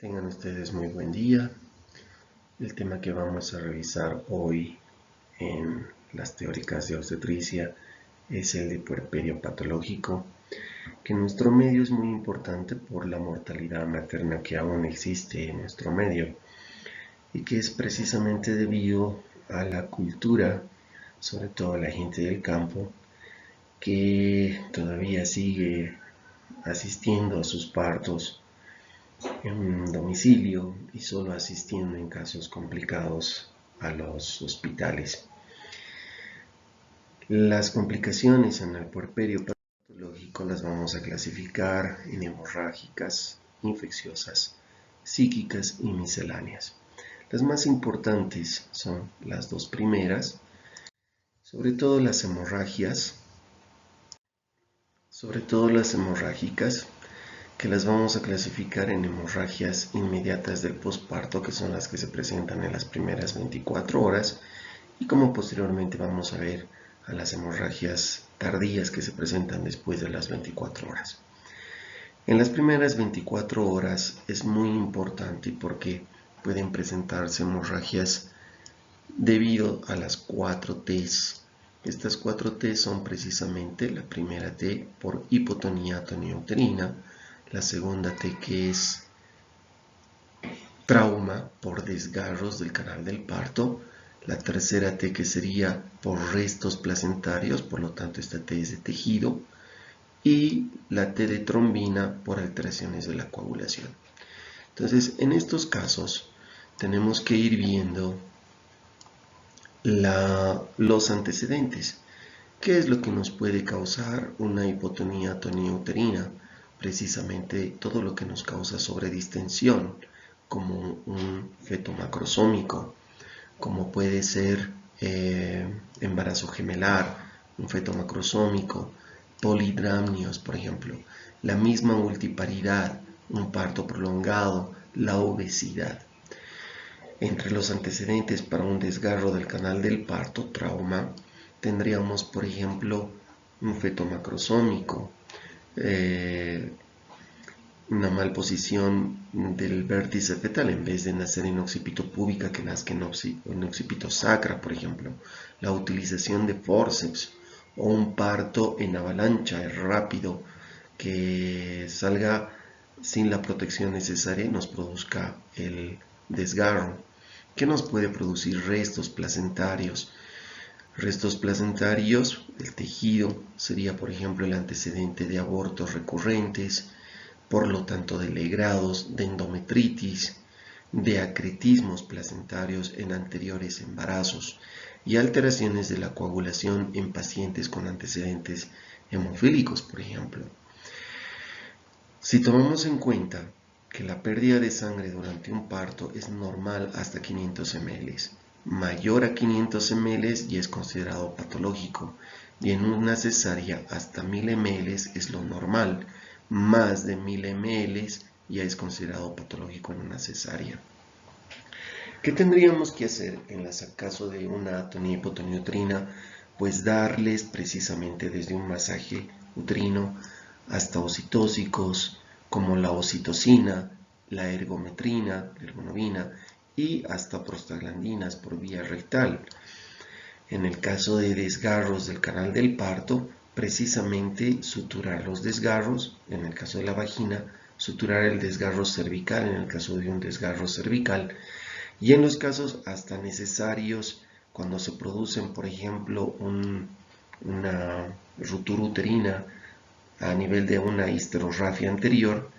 Tengan ustedes muy buen día. El tema que vamos a revisar hoy en las teóricas de obstetricia es el de puerperio patológico, que en nuestro medio es muy importante por la mortalidad materna que aún existe en nuestro medio y que es precisamente debido a la cultura, sobre todo la gente del campo, que todavía sigue asistiendo a sus partos en domicilio y solo asistiendo en casos complicados a los hospitales. Las complicaciones en el puerperio patológico las vamos a clasificar en hemorrágicas, infecciosas, psíquicas y misceláneas. Las más importantes son las dos primeras, sobre todo las hemorrágicas, que las vamos a clasificar en hemorragias inmediatas del posparto, que son las que se presentan en las primeras 24 horas, y como posteriormente vamos a ver a las hemorragias tardías que se presentan después de las 24 horas. En las primeras 24 horas es muy importante porque pueden presentarse hemorragias debido a las 4 T's. Estas 4 T son precisamente la primera T por hipotonía toneuterina, la segunda T que es trauma por desgarros del canal del parto, la tercera T que sería por restos placentarios, por lo tanto esta T es de tejido, y la T de trombina por alteraciones de la coagulación. Entonces, en estos casos tenemos que ir viendo los antecedentes. ¿Qué es lo que nos puede causar una hipotonía toneuterina? Precisamente todo lo que nos causa sobredistensión, como un feto macrosómico, como puede ser embarazo gemelar, un feto macrosómico, polidramnios, por ejemplo, la misma multiparidad, un parto prolongado, la obesidad. Entre los antecedentes para un desgarro del canal del parto, trauma, tendríamos, por ejemplo, un feto macrosómico, una malposición del vértice fetal, en vez de nacer en occipito púbica, que nazca en occipito sacra, por ejemplo, la utilización de forceps o un parto en avalancha rápido que salga sin la protección necesaria y nos produzca el desgarro, que nos puede producir restos placentarios. Restos placentarios, el tejido sería, por ejemplo, el antecedente de abortos recurrentes, por lo tanto de legrados, de endometritis, de acretismos placentarios en anteriores embarazos y alteraciones de la coagulación en pacientes con antecedentes hemofílicos, por ejemplo. Si tomamos en cuenta que la pérdida de sangre durante un parto es normal hasta 500 ml, mayor a 500 ml ya es considerado patológico y en una cesárea hasta 1000 ml es lo normal, más de 1000 ml ya es considerado patológico en una cesárea. ¿Qué tendríamos que hacer en el caso de una atonía hipotoneuterina? Pues darles precisamente desde un masaje uterino hasta ocitóxicos como la ocitocina, la ergometrina, la ergonovina y hasta prostaglandinas por vía rectal. En el caso de desgarros del canal del parto, precisamente suturar los desgarros, en el caso de la vagina, suturar el desgarro cervical en el caso de un desgarro cervical, y en los casos hasta necesarios cuando se producen, por ejemplo, una ruptura uterina a nivel de una histerorrafia anterior,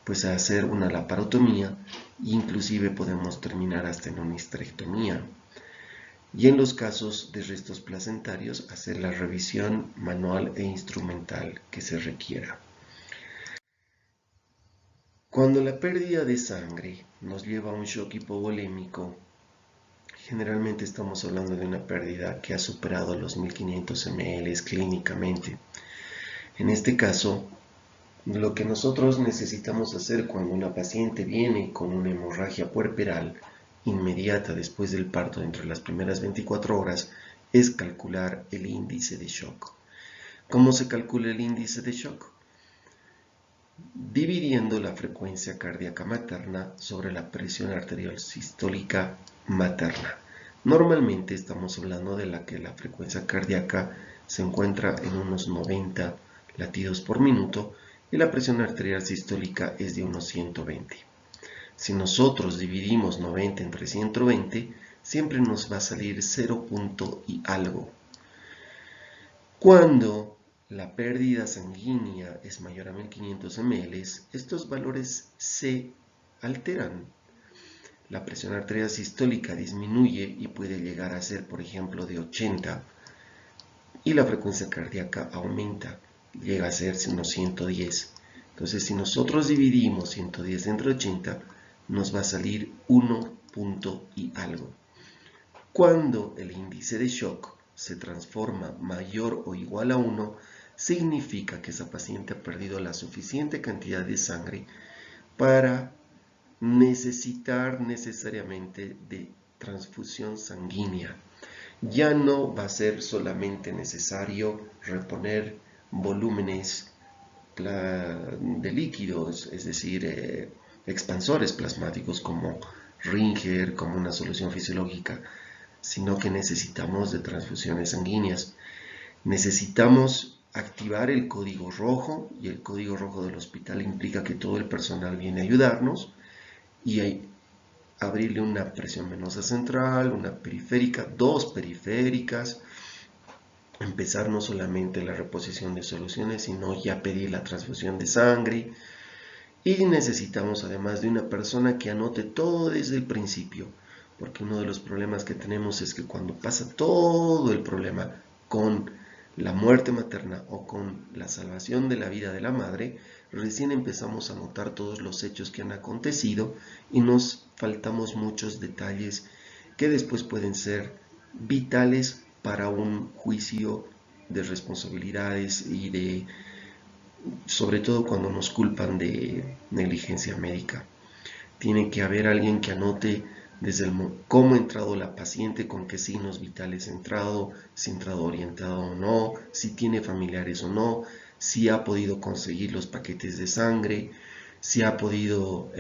pues a hacer una laparotomía, inclusive podemos terminar hasta en una histerectomía. Y en los casos de restos placentarios, hacer la revisión manual e instrumental que se requiera. Cuando la pérdida de sangre nos lleva a un shock hipovolémico, generalmente estamos hablando de una pérdida que ha superado los 1500 ml clínicamente. En este caso, lo que nosotros necesitamos hacer cuando una paciente viene con una hemorragia puerperal inmediata después del parto entre las primeras 24 horas es calcular el índice de shock. ¿Cómo se calcula el índice de shock? dividiendo la frecuencia cardíaca materna sobre la presión arterial sistólica materna. Normalmente estamos hablando de la frecuencia cardíaca se encuentra en unos 90 latidos por minuto y la presión arterial sistólica es de unos 120. Si nosotros dividimos 90 entre 120, siempre nos va a salir 0 punto y algo. Cuando la pérdida sanguínea es mayor a 1500 ml, estos valores se alteran. La presión arterial sistólica disminuye y puede llegar a ser, por ejemplo, de 80 y la frecuencia cardíaca aumenta, llega a ser unos 110. Entonces, si nosotros dividimos 110 entre 80, nos va a salir 1 punto y algo. Cuando el índice de shock se transforma mayor o igual a 1, significa que esa paciente ha perdido la suficiente cantidad de sangre para necesitar necesariamente de transfusión sanguínea. Ya no va a ser solamente necesario reponer volúmenes de líquidos, es decir, expansores plasmáticos como Ringer, como una solución fisiológica, sino que necesitamos de transfusiones sanguíneas. Necesitamos activar el código rojo, y el código rojo del hospital implica que todo el personal viene a ayudarnos y abrirle una presión venosa central, una periférica, dos periféricas, empezar no solamente la reposición de soluciones, sino ya pedir la transfusión de sangre. Y necesitamos además de una persona que anote todo desde el principio, porque uno de los problemas que tenemos es que cuando pasa todo el problema con la muerte materna o con la salvación de la vida de la madre, recién empezamos a notar todos los hechos que han acontecido y nos faltamos muchos detalles que después pueden ser vitales para un juicio de responsabilidades y de, sobre todo cuando nos culpan de negligencia médica. Tiene que haber alguien que anote desde cómo ha entrado la paciente, con qué signos vitales ha entrado, si ha entrado orientado o no, si tiene familiares o no, si ha podido conseguir los paquetes de sangre, si ha podido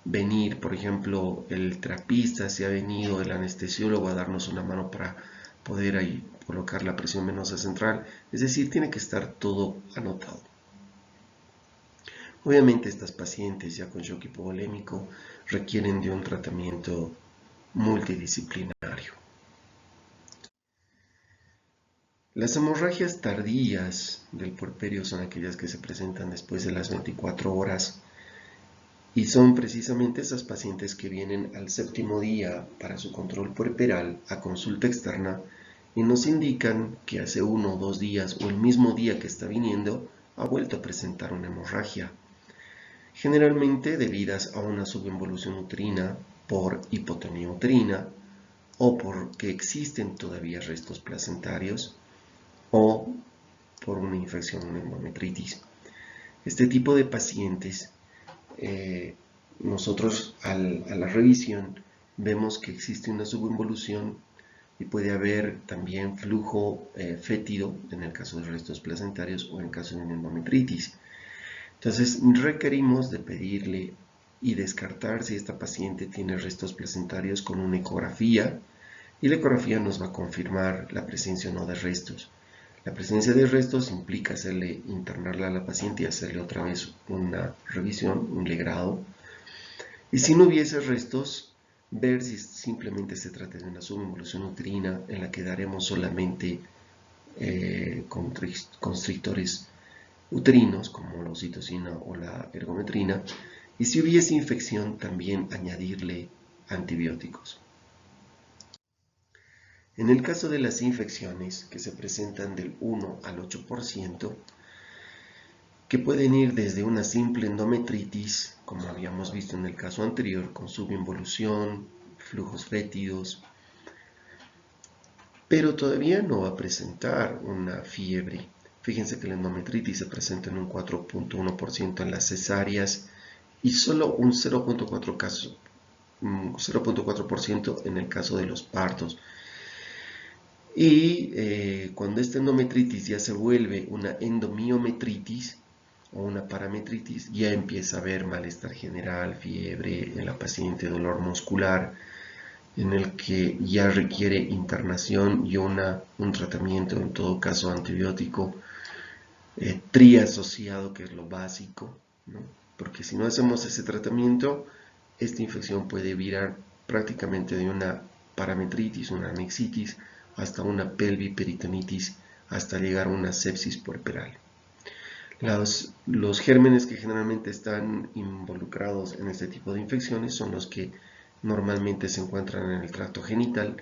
venir, por ejemplo, el terapista, si ha venido el anestesiólogo a darnos una mano para poder ahí colocar la presión venosa central. Es decir, tiene que estar todo anotado. Obviamente estas pacientes ya con shock hipovolémico requieren de un tratamiento multidisciplinario. Las hemorragias tardías del puerperio son aquellas que se presentan después de las 24 horas y son precisamente esas pacientes que vienen al séptimo día para su control puerperal a consulta externa y nos indican que hace 1 o 2 días o el mismo día que está viniendo ha vuelto a presentar una hemorragia, generalmente debidas a una subinvolución uterina por hipotonía uterina o porque existen todavía restos placentarios o por una infección, una endometritis. Este tipo de pacientes, nosotros a la revisión vemos que existe una subinvolución y puede haber también flujo fétido en el caso de restos placentarios o en el caso de una endometritis. Entonces requerimos de pedirle y descartar si esta paciente tiene restos placentarios con una ecografía y la ecografía nos va a confirmar la presencia o no de restos. La presencia de restos implica internarla a la paciente y hacerle otra vez una revisión, un legrado. Y si no hubiese restos, ver si simplemente se trata de una subinvolución uterina en la que daremos solamente constrictores uterinos como la oxitocina o la ergometrina, y si hubiese infección también añadirle antibióticos. En el caso de las infecciones que se presentan del 1 al 8%, que pueden ir desde una simple endometritis, como habíamos visto en el caso anterior, con subinvolución, flujos fétidos, pero todavía no va a presentar una fiebre. Fíjense que la endometritis se presenta en un 4.1% en las cesáreas y solo un 0.4% en el caso de los partos. Y cuando esta endometritis ya se vuelve una endomiometritis, o una parametritis, ya empieza a haber malestar general, fiebre en la paciente, dolor muscular, en el que ya requiere internación y un tratamiento, en todo caso antibiótico, triasociado, que es lo básico, ¿no? Porque si no hacemos ese tratamiento, esta infección puede virar prácticamente de una parametritis, una anexitis, hasta una pelviperitonitis, hasta llegar a una sepsis puerperal. Los gérmenes que generalmente están involucrados en este tipo de infecciones son los que normalmente se encuentran en el tracto genital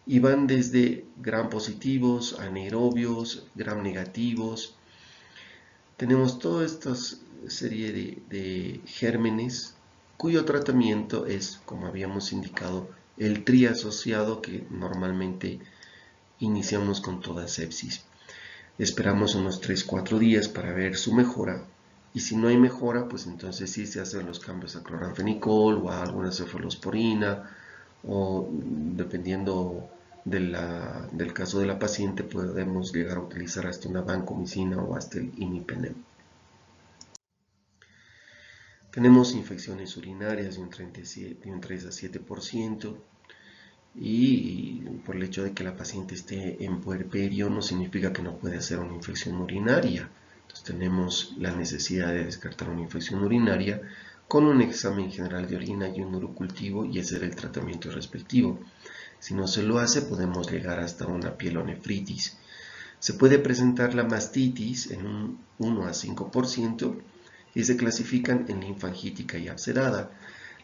y van desde gram positivos, anaerobios, gram negativos. Tenemos toda esta serie de gérmenes cuyo tratamiento es, como habíamos indicado, el triasociado que normalmente iniciamos con toda sepsis. Esperamos unos 3-4 días para ver su mejora y si no hay mejora, pues entonces sí se hacen los cambios a cloranfenicol o a alguna cefalosporina o dependiendo del caso de la paciente podemos llegar a utilizar hasta una vancomicina o hasta el imipenem. Tenemos infecciones urinarias de un 3 a 7%. Y por el hecho de que la paciente esté en puerperio no significa que no puede hacer una infección urinaria. Entonces tenemos la necesidad de descartar una infección urinaria con un examen general de orina y un urocultivo y hacer el tratamiento respectivo. Si no se lo hace, podemos llegar hasta una pielonefritis. Se puede presentar la mastitis en un 1 a 5% y se clasifican en linfangítica y abscedada.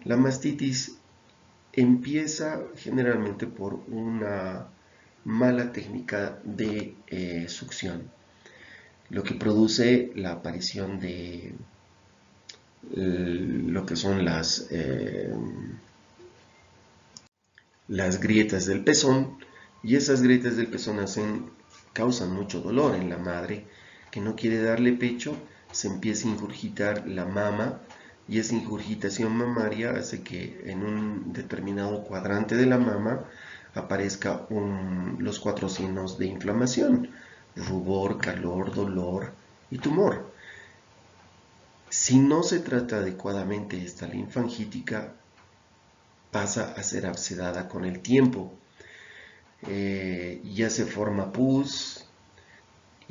La mastitis empieza generalmente por una mala técnica de succión, lo que produce la aparición de lo que son las grietas del pezón, y esas grietas del pezón causan mucho dolor en la madre que no quiere darle pecho, se empieza a ingurgitar la mama y esa ingurgitación mamaria hace que en un determinado cuadrante de la mama aparezca los 4 signos de inflamación: rubor, calor, dolor y tumor. Si no se trata adecuadamente esta linfangítica, pasa a ser abscedada con el tiempo. Ya se forma pus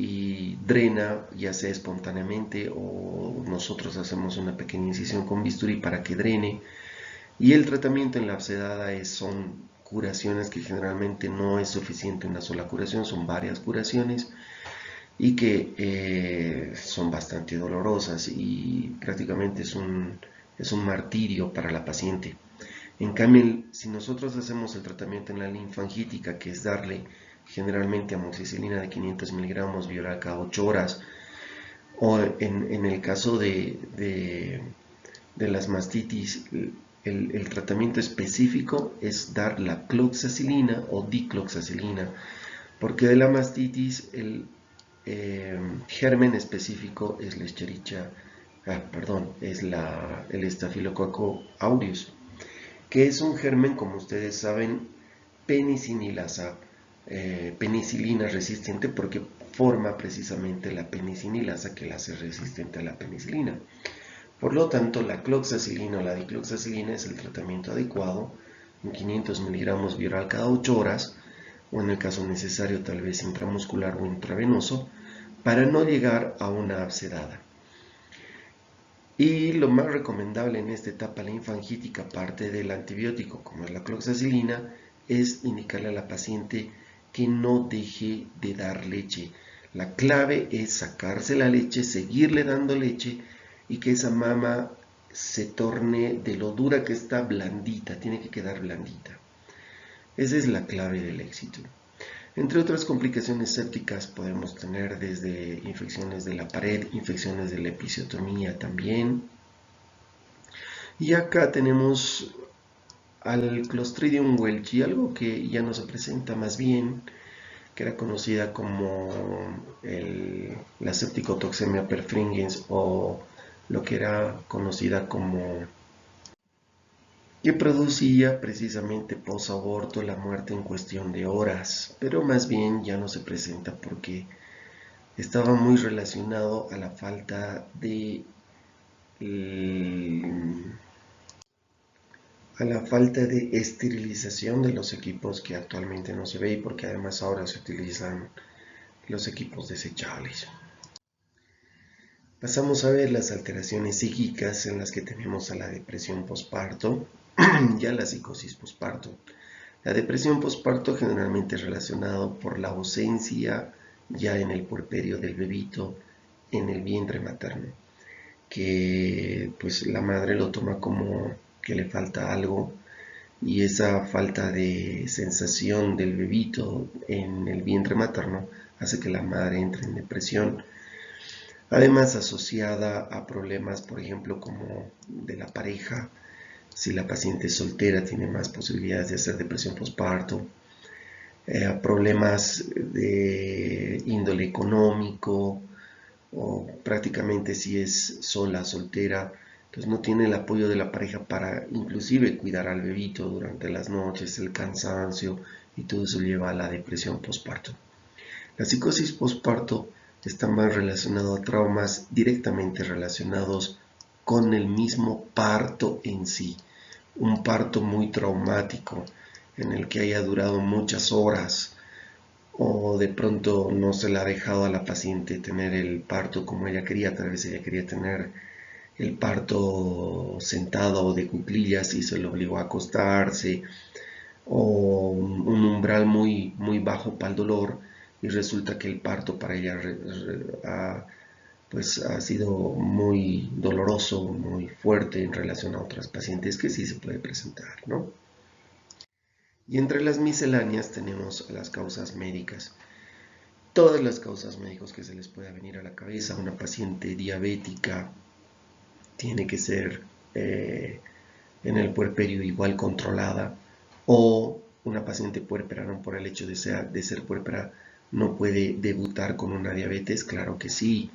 y drena, ya sea espontáneamente o nosotros hacemos una pequeña incisión con bisturí para que drene. Y el tratamiento en la abscedada son curaciones que generalmente no es suficiente una sola curación, son varias curaciones y que son bastante dolorosas y prácticamente es un martirio para la paciente. En cambio, si nosotros hacemos el tratamiento en la linfangítica, que es darle generalmente amoxicilina de 500 miligramos bioral cada 8 horas, o en el caso de las mastitis, el tratamiento específico es dar la cloxacilina o dicloxacilina, porque de la mastitis el germen específico es la Escherichia, es el Staphylococcus aureus, que es un germen, como ustedes saben, penicinilasa, penicilina resistente, porque forma precisamente la penicinilasa que la hace resistente a la penicilina. Por lo tanto, la cloxacilina o la dicloxacilina es el tratamiento adecuado en 500 miligramos bioral cada 8 horas, o en el caso necesario tal vez intramuscular o intravenoso, para no llegar a una abscedada. Y lo más recomendable en esta etapa linfangítica, aparte del antibiótico como es la cloxacilina, es indicarle a la paciente que no deje de dar leche. La clave es sacarse la leche, seguirle dando leche y que esa mama se torne de lo dura que está blandita, tiene que quedar blandita. Esa es la clave del éxito. Entre otras complicaciones sépticas podemos tener desde infecciones de la pared, infecciones de la episiotomía también. Y acá tenemos al Clostridium welchi, algo que ya no se presenta más bien, que era conocida como la septicotoxemia perfringens o lo que era conocida como que producía precisamente posaborto la muerte en cuestión de horas, pero más bien ya no se presenta porque estaba muy relacionado a la falta de esterilización de los equipos, que actualmente no se ve, y porque además ahora se utilizan los equipos desechables. Pasamos a ver las alteraciones psíquicas en las que tenemos a la depresión posparto y a la psicosis posparto. La depresión posparto generalmente es relacionado por la ausencia ya en el puerperio del bebito en el vientre materno, que pues la madre lo toma como que le falta algo, y esa falta de sensación del bebito en el vientre materno hace que la madre entre en depresión. Además, asociada a problemas, por ejemplo, como de la pareja. Si la paciente es soltera, tiene más posibilidades de hacer depresión postparto. Problemas de índole económico, o prácticamente si es sola, soltera, entonces no tiene el apoyo de la pareja para inclusive cuidar al bebito durante las noches, el cansancio, y todo eso lleva a la depresión postparto. La psicosis postparto está más relacionado a traumas directamente relacionados con el mismo parto en sí. Un parto muy traumático en el que haya durado muchas horas, o de pronto no se le ha dejado a la paciente tener el parto como ella quería. Tal vez ella quería tener el parto sentado o de cuclillas y se le obligó a acostarse, o un umbral muy bajo para el dolor, y resulta que el parto para ella pues ha sido muy doloroso, muy fuerte en relación a otras pacientes, que sí se puede presentar, ¿no? Y entre las misceláneas tenemos las causas médicas. Todas las causas médicas que se les pueda venir a la cabeza. Una paciente diabética tiene que ser en el puerperio igual controlada, o una paciente puérpera, no por el hecho de ser puérpera no puede debutar con una diabetes, claro que sí.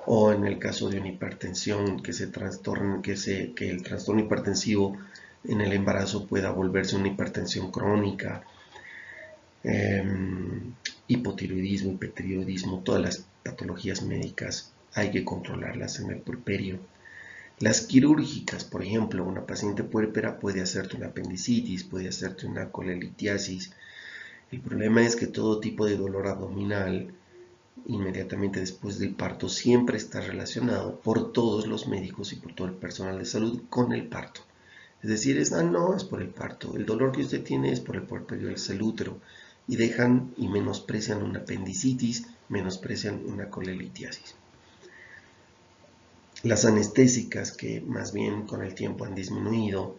O en el caso de una hipertensión, que el trastorno hipertensivo en el embarazo pueda volverse una hipertensión crónica. Hipotiroidismo, hipertiroidismo, todas las patologías médicas hay que controlarlas en el puerperio. Las quirúrgicas, por ejemplo, una paciente puérpera puede hacerte una apendicitis, puede hacerte una colelitiasis. El problema es que todo tipo de dolor abdominal inmediatamente después del parto siempre está relacionado por todos los médicos y por todo el personal de salud con el parto. Es decir, no, es por el parto. El dolor que usted tiene es por el puerperio del útero. Y dejan y menosprecian una apendicitis, menosprecian una colelitiasis. Las anestésicas, que más bien con el tiempo han disminuido,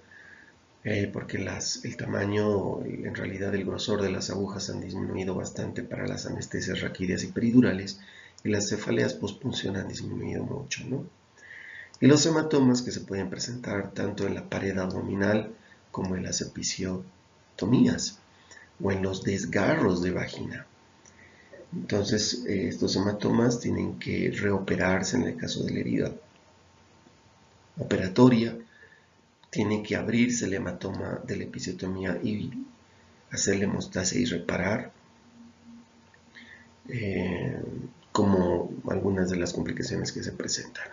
porque el tamaño, en realidad el grosor de las agujas han disminuido bastante para las anestesias raquídeas y peridurales, y las cefaleas postpunción han disminuido mucho, ¿no? Y los hematomas, que se pueden presentar tanto en la pared abdominal como en las episiotomías o en los desgarros de vagina. Entonces, estos hematomas tienen que reoperarse en el caso de la herida operatoria. Tiene que abrirse el hematoma de la episiotomía y hacerle hemostasia y reparar, como algunas de las complicaciones que se presentan.